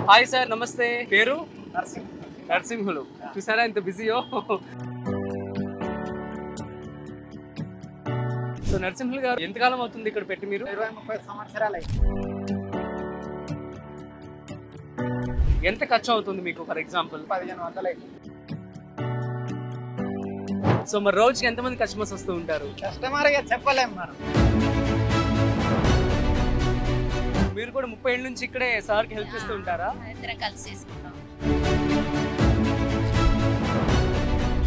Hi sir, నమస్తే. పేరు నరసింహులు. చూసారా ఎంత బిజీయో. సో నరసింహులు గారు, ఎంతకాలం అవుతుంది ఇక్కడ పెట్టి మీరు? 20-30 సంవత్సరాలు. ఎంత ఖర్చు అవుతుంది మీకు ఫర్ ఎగ్జాంపుల్? 1500. సో మరి రోజుకి ఎంతమంది కస్టమర్స్ వస్తూ ఉంటారు? కస్టమర్ గా చెప్పలేం మనం. మీరు కూడా 30 ఏళ్ళ నుంచి ఇక్కడే సార్కి హెల్ప్ చేస్తూ ఉంటారా?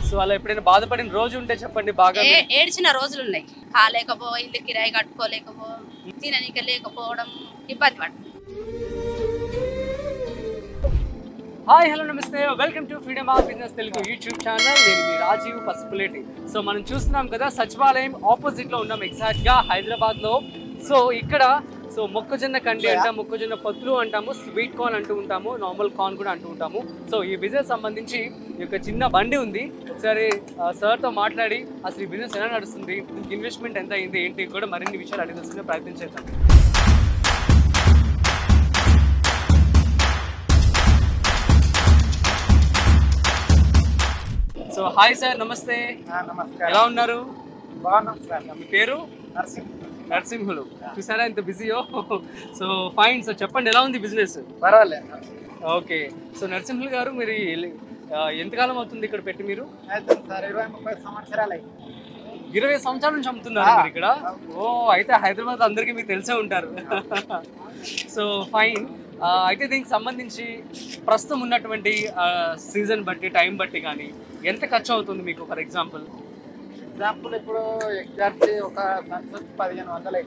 సో అలా ఎప్పుడైనా బాధపడిన రోజు ఉంటే చెప్పండి. బాగా ఏడ్చిన రోజులు ఉన్నాయి. కాలేకపో, ఇల్లు కిరాయి కట్టుకోలేకపో, తిననీక లేకపోవడం, ఇబ్బంది పడ. హాయ్, హలో, నమస్తే. Welcome to freedom of business Telugu YouTube channel. నేను మీ రాజీవ్ పసుపులేటి. సో మనం చూస్తున్నాం కదా, సచివాలయం ఆపోజిట్ లో ఉన్నాం ఎగ్జాక్ట్ గా హైదరాబాద్ లో. సో ఇక్కడ మొక్కజొన్న కండి అంటాం, మొక్కజొన్న పత్తులు అంటాము, స్వీట్ కార్న్ అంటూ ఉంటాము, నార్మల్ కార్న్ కూడా అంటూ ఉంటాము. సో ఈ బిజినెస్ సంబంధించి ఒక చిన్న బండి ఉంది. ఒకసారి సార్తో మాట్లాడి అసలు ఈ బిజినెస్ ఎలా నడుస్తుంది, ఇన్వెస్ట్మెంట్ ఎంత అయింది ఏంటి కూడా మరిన్ని విషయాలు అడిగి తెలుసుకునే ప్రయత్నం చేద్దాం. సో హాయ్ సార్, నమస్తే. నమస్కారం. ఎలా ఉన్నారు? బాగున్నాం సార్. మీ పేరు? నరసింహులు. చూసారా ఎంత బిజీయో. So fine. సో చెప్పండి, ఎలా ఉంది బిజినెస్? పర్వాలేదు. ఓకే. సో నరసింహులు గారు, మీరు ఎంతకాలం అవుతుంది ఇక్కడ పెట్టి మీరు? అయితే సార్ 20-30 సంవత్సరాలు. 20 సంవత్సరాల నుంచి అమ్ముతున్నారు మీరు ఇక్కడ? ఓ, అయితే హైదరాబాద్ అందరికీ మీకు తెలిసే ఉంటారు. So fine. అయితే దీనికి సంబంధించి ప్రస్తుతం ఉన్నటువంటి సీజన్ బట్టి, టైం బట్టి కానీ ఎంత ఖర్చు అవుతుంది మీకు ఫర్ ఎగ్జాంపుల్? ఇప్పుడు ఎగ్జాక్ట్ ఒక 1500.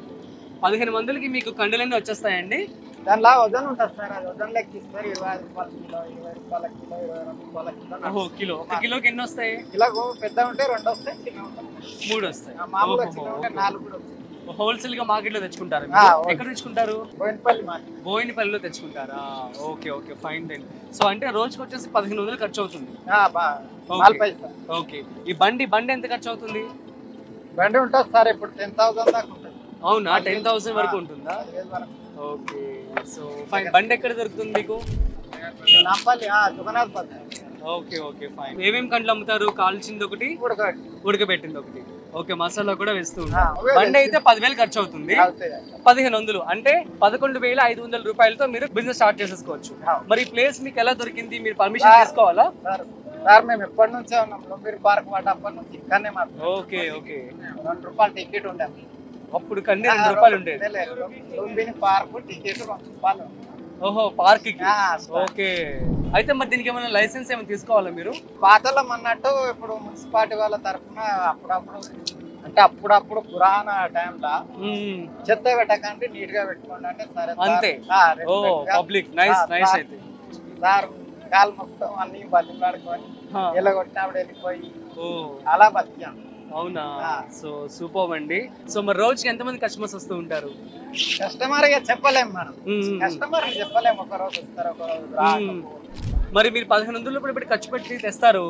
15 మందికి మీకు కండలన్నీ వచ్చేస్తాయండి? దానిలో వజన్ ఉంటుంది సార్. అది వజన్ లెక్క ఇస్తారు. 25 రూపాయల కిలో, 20 రూపాయల కిలో, 22 రూపాయల కిలో. ఓహో, కిలో. ఒక కిలోకి ఎన్ని వస్తాయి? కిలో పెద్ద ఉంటే 2 వస్తాయి, చిన్న ఉంటాయి 3 వస్తాయి. మామూలుగా చిన్న ఉంటే 4 కూడా వస్తాయి. హోల్సేల్ గా మార్కెట్ లో తెచ్చుకుంటారు? ఎక్కడ తెచ్చుకుంటారు? బోయినపల్లిలో తెచ్చుకుంటారా? Okay okay, fine then. So అంటే రోజుకి వచ్చేసి 1500 ఖర్చు అవుతుంది. ఓకే. ఈ బండి ఎంత ఖర్చు అవుతుంది? బండి ఉంటుంది సార్ ఇప్పుడు 10,000 దాకా ఉంటుంది. అవునా? 10,000 వరకు ఉంటుందా? ఓకే. So fine. బండి ఎక్కడ దొరుకుతుంది మీకు? Okay okay, fine. ఏమేమి కండ్లు అమ్ముతారు? కాల్చింది ఒకటి, ఉడకబెట్టింది ఒకటి. ఓకే, మసాలా కూడా వేస్తూ ఉంటారు. బండి అయితే 10,000 ఖర్చు అవుతుంది. 1500 అంటే 11,500 రూపాయలతో మీరు బిజినెస్ స్టార్ట్ చేసేసుకోవచ్చు. మరి ప్లేస్ మీకు ఎలా దొరికింది? మీరు పర్మిషన్ తీసుకోవాలా? సార్ మేము ఎప్పటి నుంచే ఉన్నాం లుంబిని పార్క్ మాట. అప్పటి నుంచి ఇక్కడనే మాకు. Okay okay. 2 రూపాయలు టికెట్ ఉండేది అప్పుడు. కన్నీ 2 రూపాయలు ఉండేది. లుంబిని పార్క్ టికెట్ 2 రూపాయలు. ఓహో, పార్క్ కి. ఓకే. అయితే మరి దీనికి ఏమైనా లైసెన్స్ ఏమైనా తీసుకోవాలా మీరు? పాతలో అన్నట్టు ఇప్పుడు మున్సిపాలిటీ వాళ్ళ తరఫున అప్పుడప్పుడు పురాణ టైంలో చెత్త పెట్టకండి, నీట్ గా పెట్టుకోండి అంటే సరే అంతే. Public nice nice. అయితే సార్ కాలు మొత్తం అన్ని బతిలాడుకొని ఎల్లగొట్టినప్పుడు వెళ్ళిపోయి అలా బతికాం. అవునా? సో సూపర్ అండి. సో మరి రోజుకి ఎంతమంది కస్టమర్స్ వస్తూ ఉంటారు? కస్టమర్ గా చెప్పలేము మనం. కస్టమర్ చెప్పలేము, ఒక రోజు వస్తారు, ఒక రోజు రారు. మరి మీరు 1500 రూపాయలు ఖర్చు పెట్టి తెస్తారు,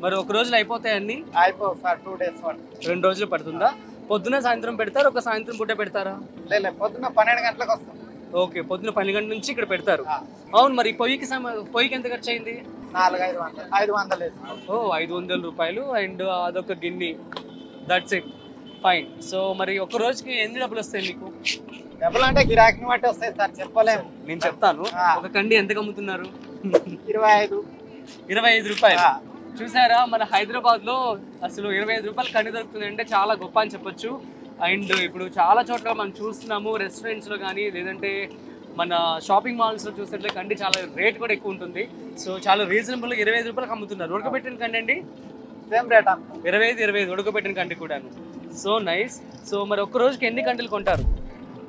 మరి ఒక రోజులో అయిపోతాయండి? అయిపోవు సార్, 2 డేస్ పడుతుంది. 2 రోజులు పడుతుందా? పొద్దున సాయంత్రం పెడతారు, ఒక సాయంత్రం పూట పెడతారా? లేదు, పొద్దున 12 గంటలకు వస్తాం. ఓకే, పొద్దున 12 గంటల నుంచి ఇక్కడ పెడతారు. అవును. మరి పొయ్యికి ఎంత ఖర్చు అయింది? 400-500. ఓ, 500 రూపాయలు అండ్ అదొక గిన్నె. That's it. ఫైన్. సో మరి ఒక రోజుకి ఎన్ని డబ్బులు వస్తాయి మీకు? డబ్బులు అంటే గిరాకీని బట్టి వస్తాయి సార్, చెప్పలేము. నేను చెప్తాను. ఒక కండి ఎంతకు అమ్ముతున్నారు? 25 రూపాయలు. చూసారా, మన హైదరాబాద్ లో అసలు 25 రూపాయలు కండి దొరుకుతుంది అంటే చాలా గొప్ప అని చెప్పొచ్చు. అండ్ ఇప్పుడు చాలా చోట్ల మనం చూస్తున్నాము, రెస్టారెంట్స్ లో కానీ లేదంటే మన షాపింగ్ మాల్స్ లో చూసినట్లే కండి చాలా రేట్ కూడా ఎక్కువ ఉంటుంది. సో చాలా రీజనబుల్ 25 రూపాయలకు అమ్ముతున్నారు. ఉడకబెట్టిన కండి అండి సేమ్ రేట్ 25 ఉడకబెట్టిన కండి కూడాను. So nice. సో మరి ఒక్క రోజుకి ఎన్ని కండలు కొంటారు?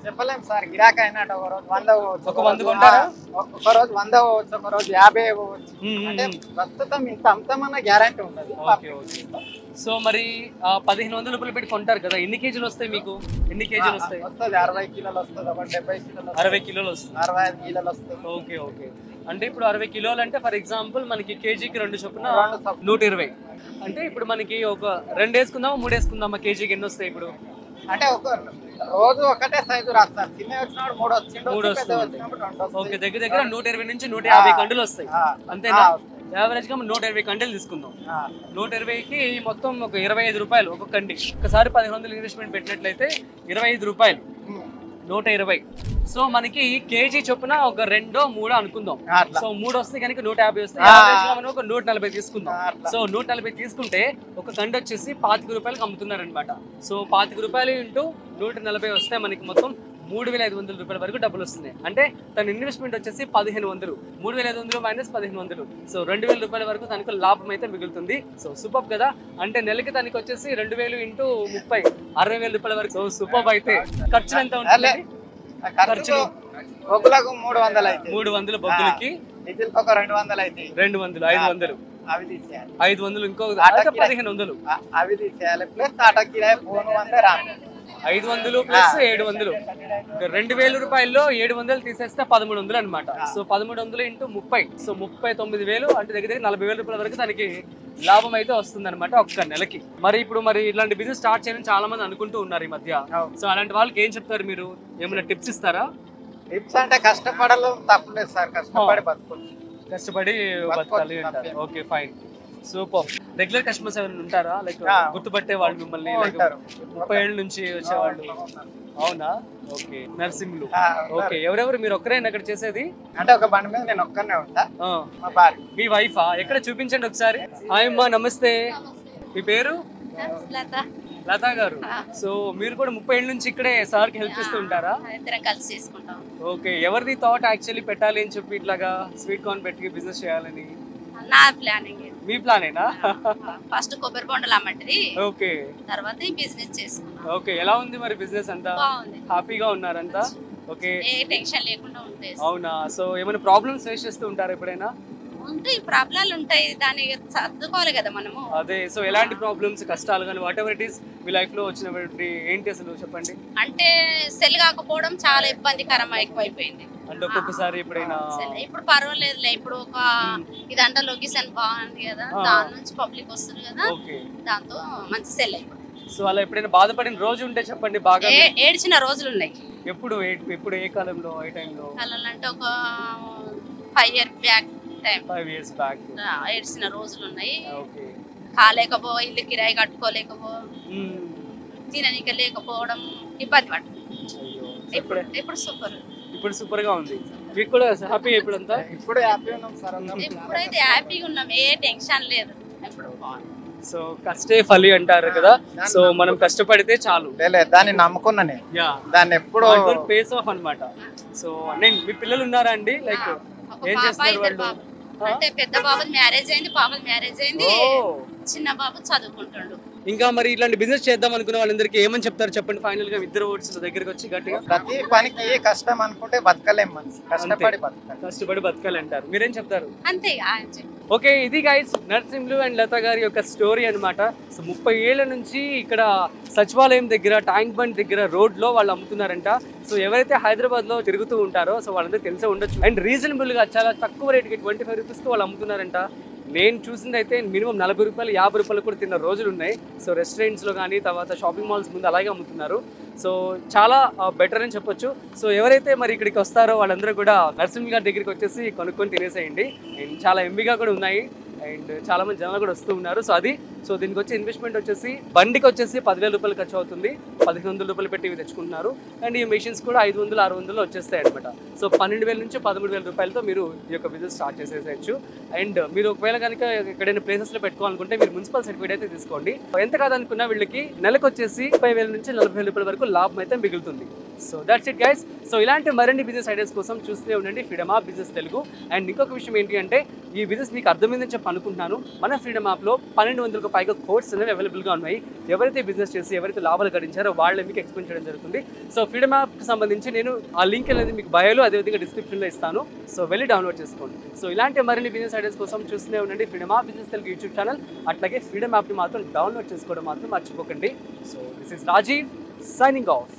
చెప్పలేము సార్, గిరాకీ అయినట్టు ఒక రోజు 100 అవ్వచ్చు, ఒక 100 కొంటారా? ఒక రోజు 100 అవ్వచ్చు, ఒక రోజు 50 అవ్వచ్చు. అంటే ప్రస్తుతం ఇంత అమ్ముతామన్న గ్యారంటీ ఉండదు. సో మరి 1500 రూపాయలు పెట్టి కొంటారు కదా, ఎన్ని కేజీలు వస్తాయి మీకు? ఎన్ని కేజీలు వస్తాయి? వస్తుంది 60 కిలోలు వస్తుంది, ఒక 70 కిలోలు, 60 కిలోలు వస్తుంది, 65 కిలోలు వస్తుంది. Okay okay. అంటే ఇప్పుడు 60 కిలోలు అంటే ఫర్ ఎగ్జాంపుల్ మనకి కేజీకి 2 చొప్పున 120. అంటే ఇప్పుడు మనకి ఒక 2 వేసుకుందామా 3 వేసుకుందామా? కేజీకి ఎన్ని వస్తాయి ఇప్పుడు? అంటే ఒక రోజు ఒకటే సైజు రాస్తారు. చిన్న వచ్చినప్పుడు 3 వచ్చిండు, పెద్ద వచ్చినప్పుడు 2 వస్తాయి. ఓకే, దగ్గర దగ్గర 120 నుంచి 150 కండులు వస్తాయి అంతేనా? యావరేజ్ గా 120 కండలు తీసుకుందాం. 120కి మొత్తం ఒక 25 రూపాయలు ఒక కండి. ఒకసారి 1500 ఇన్వెస్ట్మెంట్ పెట్టినట్లయితే 25 రూపాయలు 120. సో మనకి కేజీ చొప్పున ఒక 2-3 అనుకుందాం. సో 3 వస్తే కనుక 150 వస్తాయి. యావరేజ్ గా మనం ఒక 140 తీసుకుందాం. సో 140 తీసుకుంటే ఒక కండి వచ్చేసి 25 రూపాయలకి అమ్ముతున్నారు అనమాట. సో 25 రూపాయలు ఇంటూ 140 వస్తే మనకి మొత్తం 3500 రూపాయల వరకు డబ్బులు వస్తున్నాయి. అంటే తన ఇన్వెస్ట్మెంట్ వచ్చేసి 1500, 3500 మైనస్ 1500, సో 2000 రూపాయల వరకు తనకు లాభం అయితే మిగులుతుంది. సో సూపర్ కదా. అంటే నెలకి తనకి వచ్చేసి 2000 ఇంటూ 30 60,000 రూపాయల వరకు. So super. అయితే ఖర్చులు ఎంత ఉంటుంది? ఖర్చులు బొగ్గులకు 300 అయితే 300 బొగ్గులకి, డీజిల్ ఒక 200 అయితే 200 500 అవి తీసేయాలి. 500 ఇంకో 1500 అవి తీసేయాలి. ప్లస్ ఆటో కిరాయి ఫోన్ 100 రాను 500 ప్లస్ 700, 2000 రూపాయల్లో 700 తీసేస్తే 1300 అనమాట. సో 1300 ఇంటూ 30, సో 39,000, అంటే దగ్గర దగ్గర 40,000 రూపాయల వరకు తనకి లాభం అయితే వస్తుంది అనమాట ఒక్క నెలకి. మరి ఇప్పుడు ఇలాంటి బిజినెస్ స్టార్ట్ చేయాలని చాలా మంది అనుకుంటూ ఉన్నారు ఈ మధ్య. సో అలాంటి వాళ్ళకి ఏం చెప్తారు మీరు? ఏమైనా టిప్స్ ఇస్తారా? టిప్స్ అంటే కష్టపడడం తప్పలేదు సార్, కష్టపడి బతుకోవచ్చు. కష్టపడి బతకాలి అంటారు. Okay fine, super. Regular customers ఎవరైనా ఉంటారా? లైక్ గుర్తుపట్టే వాళ్ళు మిమ్మల్ని 30 ఏళ్ళ నుంచి వచ్చేవాళ్ళు? అవునా? ఓకే, నర్సింగ్లు. ఓకే, ఎవరెవరు? మీరు ఒక్కరేనా అక్కడ చేసేది? అంటే ఒక బండి మీద నేను ఒక్కనే ఉంటా, మా భార్య. మీ వైఫా? ఎక్కడ చూపించండి ఒకసారి. హాయ్ అమ్మా, నమస్తే. మీ పేరు? లతా గారు. సో మీరు కూడా 30 ఏళ్ళ నుంచి ఇక్కడే సార్ కి హెల్ప్ చేస్తూ ఉంటారా? కలిసి చేసుకుంటాం. ఓకే, ఎవరిది థాట్ యాక్చువల్లీ పెట్టాలి అని చెప్పి ఇట్లాగా స్వీట్ కార్న్ పెట్టి బిజినెస్ చేయాలని? నా ప్లానింగ్. మీ ప్లానేనా? ఫస్ట్ కొబ్బరి బొండలు అమ్మటిది, ఓకే, తర్వాత బిజినెస్ చేసుకున్నాం. ఓకే, ఎలా ఉంది మరి బిజినెస్ అంతా? బాగుంది, హ్యాపీగా ఉన్నారంతా? ఓకే, ఏ టెన్షన్ లేకుండా ఉంటాయి. అవునా? సో ఏమైనా ప్రాబ్లమ్స్ ఫేస్ చేస్తూ ఉంటారా ఎప్పుడైనా? ఉంటాయి, ప్రాబ్లాలు ఉంటాయి, దాన్ని సర్దుకోవాలి కదా మనము. అదే, సో ఎలాంటి ప్రాబ్లమ్స్, కష్టాలు కానీ what ever it is me life లో వచ్చినటువంటి ఏంటి అసలు చెప్పండి. అంటే సెల్ కాకపోవడం చాలా ఇబ్బందికరం ఎక్కువైపోయింది. అంటే ఒక్కొక్కసారి ఎప్పుడైనా ఇప్పుడు పర్వాలేదులే, ఇప్పుడు ఒక ఇదంతా లొకేషన్ బాగుంది కదా, దాని నుంచి పబ్లిక్ వస్తుంది కదా, దాంతో మంచి సెల్ అయిపోయింది. సో అలా ఎప్పుడైనా బాధపడిన రోజు ఉంటే చెప్పండి. బాగా ఏడ్చిన రోజులు ఉన్నాయి. ఎప్పుడు ఎప్పుడు ఏ కాలంలో, ఏ టైంలో? అంటే ఒక 5 years బ్యాక్, 5 years బ్యాక్ ఏడ్చిన రోజులు ఉన్నాయి. ఓకే, కాలేకపో, ఇల్లు కిరాయి కట్టుకోలేకపో, తిననీక లేకపోవడం, ఇబ్బంది పడుతుంది. ఇప్పుడు సూపర్, ఇప్పుడు సూపర్ గా ఉంది. మీకు కూడా హ్యాపీ? ఇప్పుడంతా ఇప్పుడు హ్యాపీ ఉన్నాం సార్, ఇప్పుడైతే హ్యాపీగా ఉన్నాం, ఏ టెన్షన్ లేదు. సో కష్టే ఫలి అంటారు కదా, సో మనం కష్టపడితే చాలు. దాన్ని నమ్ముకున్నా నేను, దాన్ని ఎప్పుడు ఫేస్ ఆఫ్ అన్నమాట. సో నేను, మీ పిల్లలు ఉన్నారా అండి? లైక్ ఏం చేస్తారు వాళ్ళు? అంటే పెద్ద బాబు మ్యారేజ్ అయింది, పాపది మ్యారేజ్ అయింది, చిన్న బాబు చదువుకుంటాడు. ఇంకా మరి ఇట్లాంటి బిజినెస్ చేద్దాం అనుకున్న వాళ్ళందరికీ ఏమని చెప్తారు చెప్పండి ఫైనల్ గా? ఇద్దరు ఓట్స్ దగ్గరికి వచ్చి గట్టిగా. ప్రతి పనికి కష్టం అనుకుంటే బతకలేం, కష్టపడి బతకాలి అంటారు. మీరేం చెప్తారు? అంతే. ఓకే, ఇది గైస్ నర్సింహులు అండ్ లత గారి యొక్క స్టోరీ అనమాట. సో 30 ఏళ్ల నుంచి ఇక్కడ సచివాలయం దగ్గర, ట్యాంక్ బండ్ దగ్గర రోడ్ లో వాళ్ళు అమ్ముతున్నారంట. సో ఎవరైతే హైదరాబాద్ లో తిరుగుతూ ఉంటారో సో వాళ్ళందరూ తెలిసే ఉండొచ్చు. అండ్ రీజనబుల్ గా చాలా తక్కువ రేట్కి 25 రూపీస్ కి వాళ్ళు అమ్ముతున్నారంట. నేను చూసింది అయితే మినిమం 40 రూపాయలు 50 రూపాయలు కూడా తిన్న రోజులు ఉన్నాయి. సో రెస్టారెంట్స్లో కానీ తర్వాత షాపింగ్ మాల్స్ ముందు అలాగే అమ్ముతున్నారు. సో చాలా బెటర్ అని చెప్పొచ్చు. సో ఎవరైతే మరి ఇక్కడికి వస్తారో వాళ్ళందరూ కూడా నరసింహ గారి దగ్గరికి వచ్చేసి కొనుక్కొని తినేసేయండి. అండ్ చాలా ఎంబీగా కూడా ఉన్నాయి అండ్ చాలా మంది జనాలు కూడా వస్తూ ఉన్నారు. సో దీనికి వచ్చే ఇన్వెస్ట్మెంట్ వచ్చేసి బండికి వచ్చేసి 10,000 రూపాయలు ఖర్చు అవుతుంది. 1,500 రూపాయలు పెట్టి ఇవి తెచ్చుకుంటున్నారు. అండ్ ఈ మెషిన్స్ కూడా 500, 600 వచ్చేస్తాయి అనమాట. సో 12,000 నుంచి 13,000 రూపాయలతో మీరు ఈ యొక్క బిజినెస్ స్టార్ట్ చేసేసేయచ్చు. అండ్ మీరు ఒకవేళ కనుక ఎక్కడైనా ప్లేసెస్లో పెట్టుకోవాలనుకుంటే మీరు మున్సిపల్ సర్టిఫికేట్ అయితే తీసుకోండి. ఎంత కాదనుకున్నా వీళ్ళకి నెలకు వచ్చేసి 30,000 నుంచి 40,000 రూపాయల వరకు లాభం అయితే మిగులుతుంది. So that's it guys. So ఇలాంటి మరిన్ని బిజినెస్ ఐడియాస్ కోసం చూస్తూనే ఉండండి Freedom app business Telugu. And ఇంకొక విషయం ఏంటి అంటే ఈ బిజినెస్ మీకు అర్థమైందని చెప్పి అనుకుంటున్నాను. మన ఫ్రీడమ్ యాప్లో 1200కు పైగా కోర్స్ అనేవి అవైలబుల్గా ఉన్నాయి. ఎవరైతే బిజినెస్ చేసి ఎవరైతే లాభాలు గడించారో వాళ్ళే మీకు ఎక్స్ప్లెయిన్ చేయడం జరుగుతుంది. సో ఫ్రీడమ్ యాప్కి సంబంధించి నేను ఆ లింక్ అనేది మీకు బయోలో అదేవిధంగా డిస్క్రిప్షన్లో ఇస్తాను. సో వెళ్ళి డౌన్లోడ్ చేసుకోండి. సో ఇలాంటి మరిన్ని బిజినెస్ ఐడియాస్ కోసం చూస్తూనే ఉండండి Freedom app business Telugu YouTube channel. అట్లాగే ఫ్రీడమ్ యాప్ని మాత్రం డౌన్లోడ్ చేసుకోవడం మాత్రం మర్చిపోకండి. So this is Rajiv signing of.